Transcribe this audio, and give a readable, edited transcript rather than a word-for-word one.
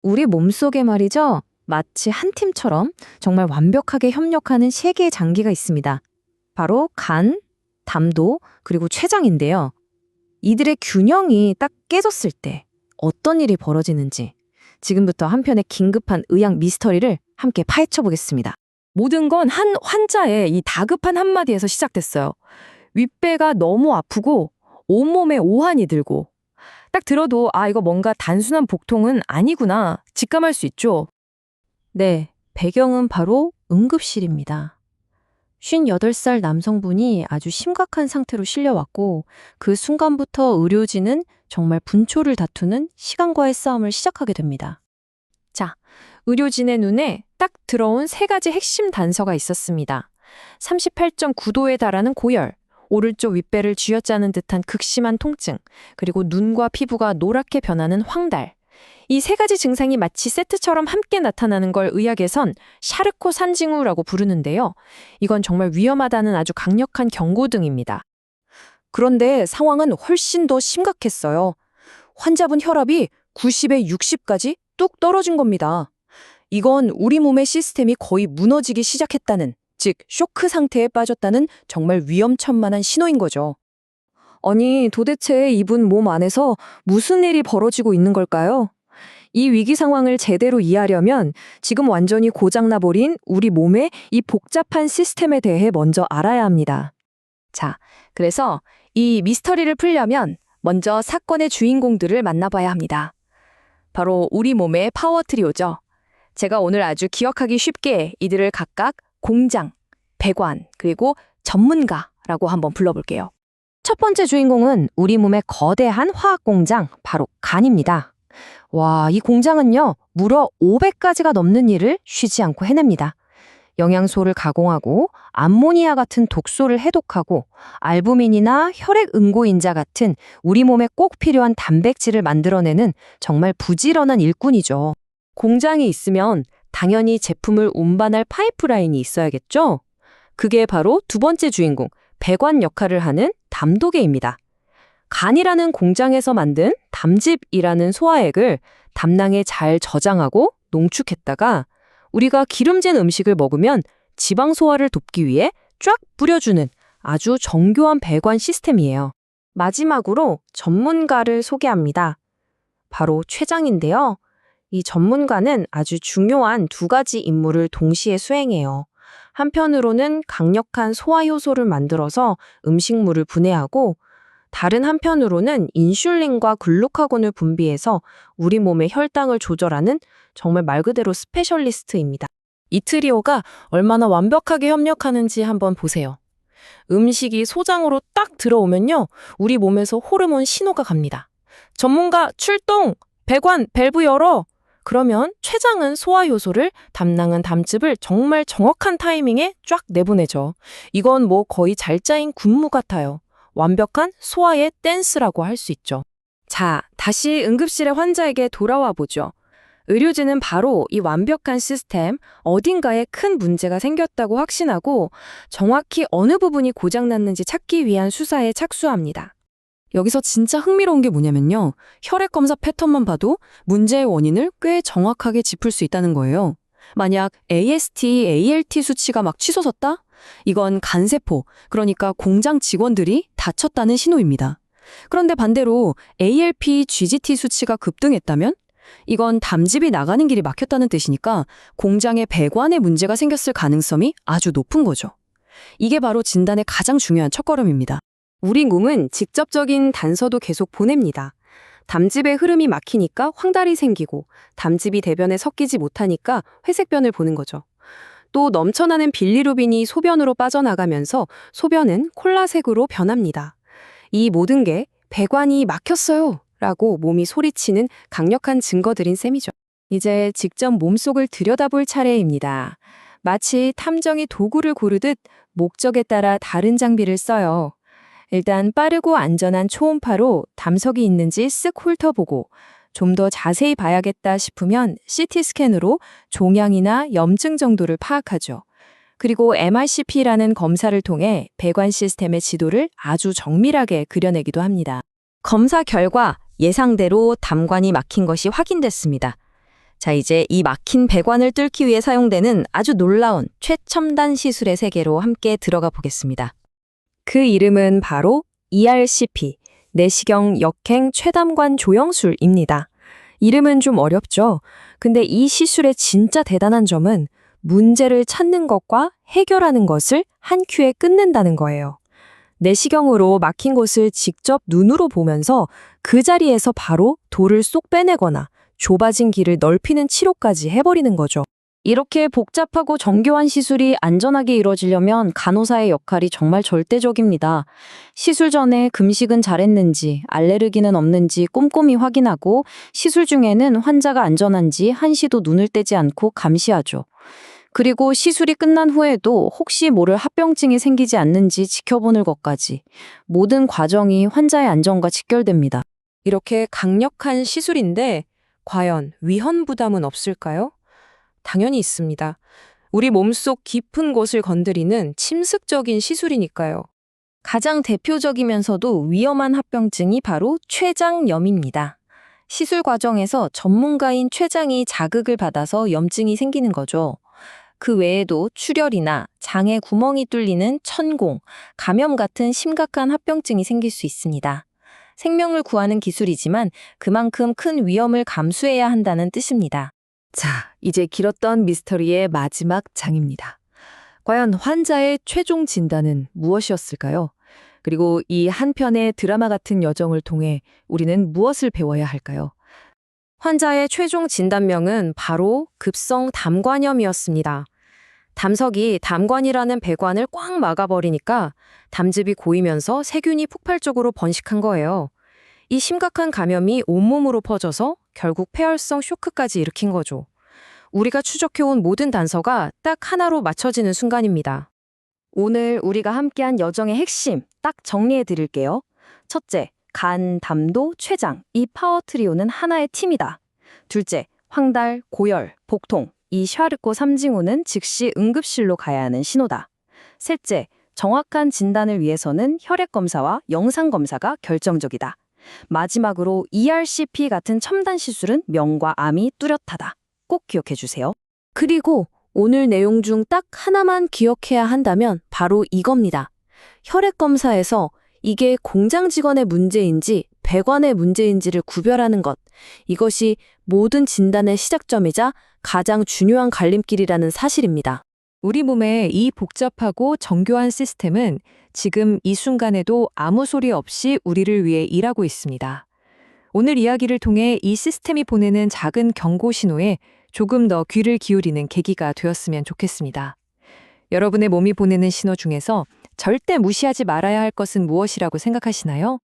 우리 몸속에 말이죠. 마치 한 팀처럼 정말 완벽하게 협력하는 세 개의 장기가 있습니다. 바로 간, 담도, 그리고 췌장인데요. 이들의 균형이 딱 깨졌을 때 어떤 일이 벌어지는지 지금부터 한 편의 긴급한 의학 미스터리를 함께 파헤쳐 보겠습니다. 모든 건 한 환자의 이 다급한 한마디에서 시작됐어요. 윗배가 너무 아프고 온몸에 오한이 들고 딱 들어도 이거 뭔가 단순한 복통은 아니구나 직감할 수 있죠. 네, 배경은 바로 응급실입니다. 58살 남성분이 아주 심각한 상태로 실려왔고 그 순간부터 의료진은 정말 분초를 다투는 시간과의 싸움을 시작하게 됩니다. 자, 의료진의 눈에 딱 들어온 세 가지 핵심 단서가 있었습니다. 38.9도에 달하는 고열, 오른쪽 윗배를 쥐어짜는 듯한 극심한 통증, 그리고 눈과 피부가 노랗게 변하는 황달. 이 세 가지 증상이 마치 세트처럼 함께 나타나는 걸 의학에선 샤르코 산징후라고 부르는데요. 이건 정말 위험하다는 아주 강력한 경고등입니다. 그런데 상황은 훨씬 더 심각했어요. 환자분 혈압이 90에 60까지 뚝 떨어진 겁니다. 이건 우리 몸의 시스템이 거의 무너지기 시작했다는, 즉 쇼크 상태에 빠졌다는 정말 위험천만한 신호인 거죠. 아니, 도대체 이분 몸 안에서 무슨 일이 벌어지고 있는 걸까요? 이 위기 상황을 제대로 이해하려면 지금 완전히 고장나버린 우리 몸의 이 복잡한 시스템에 대해 먼저 알아야 합니다. 자, 그래서 이 미스터리를 풀려면 먼저 사건의 주인공들을 만나봐야 합니다. 바로 우리 몸의 파워 트리오죠. 제가 오늘 아주 기억하기 쉽게 이들을 각각 공장, 배관, 그리고 전문가라고 한번 불러볼게요. 첫 번째 주인공은 우리 몸의 거대한 화학 공장, 바로 간입니다. 와, 이 공장은요, 무려 500가지가 넘는 일을 쉬지 않고 해냅니다. 영양소를 가공하고 암모니아 같은 독소를 해독하고 알부민이나 혈액 응고인자 같은 우리 몸에 꼭 필요한 단백질을 만들어내는 정말 부지런한 일꾼이죠. 공장이 있으면 당연히 제품을 운반할 파이프라인이 있어야겠죠? 그게 바로 두 번째 주인공, 배관 역할을 하는 담도계입니다. 간이라는 공장에서 만든 담즙이라는 소화액을 담낭에 잘 저장하고 농축했다가 우리가 기름진 음식을 먹으면 지방 소화를 돕기 위해 쫙 뿌려주는 아주 정교한 배관 시스템이에요. 마지막으로 전문가를 소개합니다. 바로 췌장인데요. 이 전문가는 아주 중요한 두 가지 임무를 동시에 수행해요. 한편으로는 강력한 소화 효소를 만들어서 음식물을 분해하고 다른 한편으로는 인슐린과 글루카곤을 분비해서 우리 몸의 혈당을 조절하는 정말 말 그대로 스페셜리스트입니다. 이 트리오가 얼마나 완벽하게 협력하는지 한번 보세요. 음식이 소장으로 딱 들어오면요, 우리 몸에서 호르몬 신호가 갑니다. 전문가 출동! 배관 밸브 열어! 그러면 췌장은 소화 효소를, 담낭은 담즙을 정말 정확한 타이밍에 쫙 내보내죠. 이건 뭐 거의 잘 짜인 군무 같아요. 완벽한 소화의 댄스라고 할 수 있죠. 자, 다시 응급실의 환자에게 돌아와 보죠. 의료진은 바로 이 완벽한 시스템, 어딘가에 큰 문제가 생겼다고 확신하고 정확히 어느 부분이 고장났는지 찾기 위한 수사에 착수합니다. 여기서 진짜 흥미로운 게 뭐냐면요. 혈액 검사 패턴만 봐도 문제의 원인을 꽤 정확하게 짚을 수 있다는 거예요. 만약 AST, ALT 수치가 막 치솟았다? 이건 간세포, 그러니까 공장 직원들이 다쳤다는 신호입니다. 그런데 반대로 ALP, GGT 수치가 급등했다면? 이건 담즙이 나가는 길이 막혔다는 뜻이니까 공장의 배관에 문제가 생겼을 가능성이 아주 높은 거죠. 이게 바로 진단의 가장 중요한 첫걸음입니다. 우리 몸은 직접적인 단서도 계속 보냅니다. 담즙의 흐름이 막히니까 황달이 생기고 담즙이 대변에 섞이지 못하니까 회색변을 보는 거죠. 또 넘쳐나는 빌리루빈이 소변으로 빠져나가면서 소변은 콜라색으로 변합니다. 이 모든 게 배관이 막혔어요 라고 몸이 소리치는 강력한 증거들인 셈이죠. 이제 직접 몸속을 들여다볼 차례입니다. 마치 탐정이 도구를 고르듯 목적에 따라 다른 장비를 써요. 일단 빠르고 안전한 초음파로 담석이 있는지 쓱 훑어보고 좀 더 자세히 봐야겠다 싶으면 CT 스캔으로 종양이나 염증 정도를 파악하죠. 그리고 MRCP라는 검사를 통해 배관 시스템의 지도를 아주 정밀하게 그려내기도 합니다. 검사 결과 예상대로 담관이 막힌 것이 확인됐습니다. 자, 이제 이 막힌 배관을 뚫기 위해 사용되는 아주 놀라운 최첨단 시술의 세계로 함께 들어가 보겠습니다. 그 이름은 바로 ERCP, 내시경 역행 최담관 조영술입니다. 이름은 좀 어렵죠? 근데 이 시술의 진짜 대단한 점은 문제를 찾는 것과 해결하는 것을 한 큐에 끝낸다는 거예요. 내시경으로 막힌 곳을 직접 눈으로 보면서 그 자리에서 바로 돌을 쏙 빼내거나 좁아진 길을 넓히는 치료까지 해버리는 거죠. 이렇게 복잡하고 정교한 시술이 안전하게 이루어지려면 간호사의 역할이 정말 절대적입니다. 시술 전에 금식은 잘했는지, 알레르기는 없는지 꼼꼼히 확인하고 시술 중에는 환자가 안전한지 한시도 눈을 떼지 않고 감시하죠. 그리고 시술이 끝난 후에도 혹시 모를 합병증이 생기지 않는지 지켜보는 것까지 모든 과정이 환자의 안전과 직결됩니다. 이렇게 강력한 시술인데 과연 위험 부담은 없을까요? 당연히 있습니다. 우리 몸속 깊은 곳을 건드리는 침습적인 시술이니까요. 가장 대표적이면서도 위험한 합병증이 바로 췌장염입니다. 시술 과정에서 전문가인 췌장이 자극을 받아서 염증이 생기는 거죠. 그 외에도 출혈이나 장에 구멍이 뚫리는 천공, 감염 같은 심각한 합병증이 생길 수 있습니다. 생명을 구하는 기술이지만 그만큼 큰 위험을 감수해야 한다는 뜻입니다. 자, 이제 길었던 미스터리의 마지막 장입니다. 과연 환자의 최종 진단은 무엇이었을까요? 그리고 이 한편의 드라마 같은 여정을 통해 우리는 무엇을 배워야 할까요? 환자의 최종 진단명은 바로 급성 담관염이었습니다. 담석이 담관이라는 배관을 꽉 막아버리니까 담즙이 고이면서 세균이 폭발적으로 번식한 거예요. 이 심각한 감염이 온몸으로 퍼져서 결국 폐혈성 쇼크까지 일으킨 거죠. 우리가 추적해온 모든 단서가 딱 하나로 맞춰지는 순간입니다. 오늘 우리가 함께한 여정의 핵심 딱 정리해 드릴게요. 첫째, 간, 담도, 췌장 이 파워 트리오는 하나의 팀이다. 둘째, 황달, 고열, 복통 이 샤르코 3징후는 즉시 응급실로 가야 하는 신호다. 셋째, 정확한 진단을 위해서는 혈액 검사와 영상 검사가 결정적이다. 마지막으로 ERCP 같은 첨단 시술은 명과 암이 뚜렷하다. 꼭 기억해 주세요. 그리고 오늘 내용 중 딱 하나만 기억해야 한다면 바로 이겁니다. 혈액 검사에서 이게 공장 직원의 문제인지 배관의 문제인지를 구별하는 것. 이것이 모든 진단의 시작점이자 가장 중요한 갈림길이라는 사실입니다. 우리 몸의 이 복잡하고 정교한 시스템은 지금 이 순간에도 아무 소리 없이 우리를 위해 일하고 있습니다. 오늘 이야기를 통해 이 시스템이 보내는 작은 경고 신호에 조금 더 귀를 기울이는 계기가 되었으면 좋겠습니다. 여러분의 몸이 보내는 신호 중에서 절대 무시하지 말아야 할 것은 무엇이라고 생각하시나요?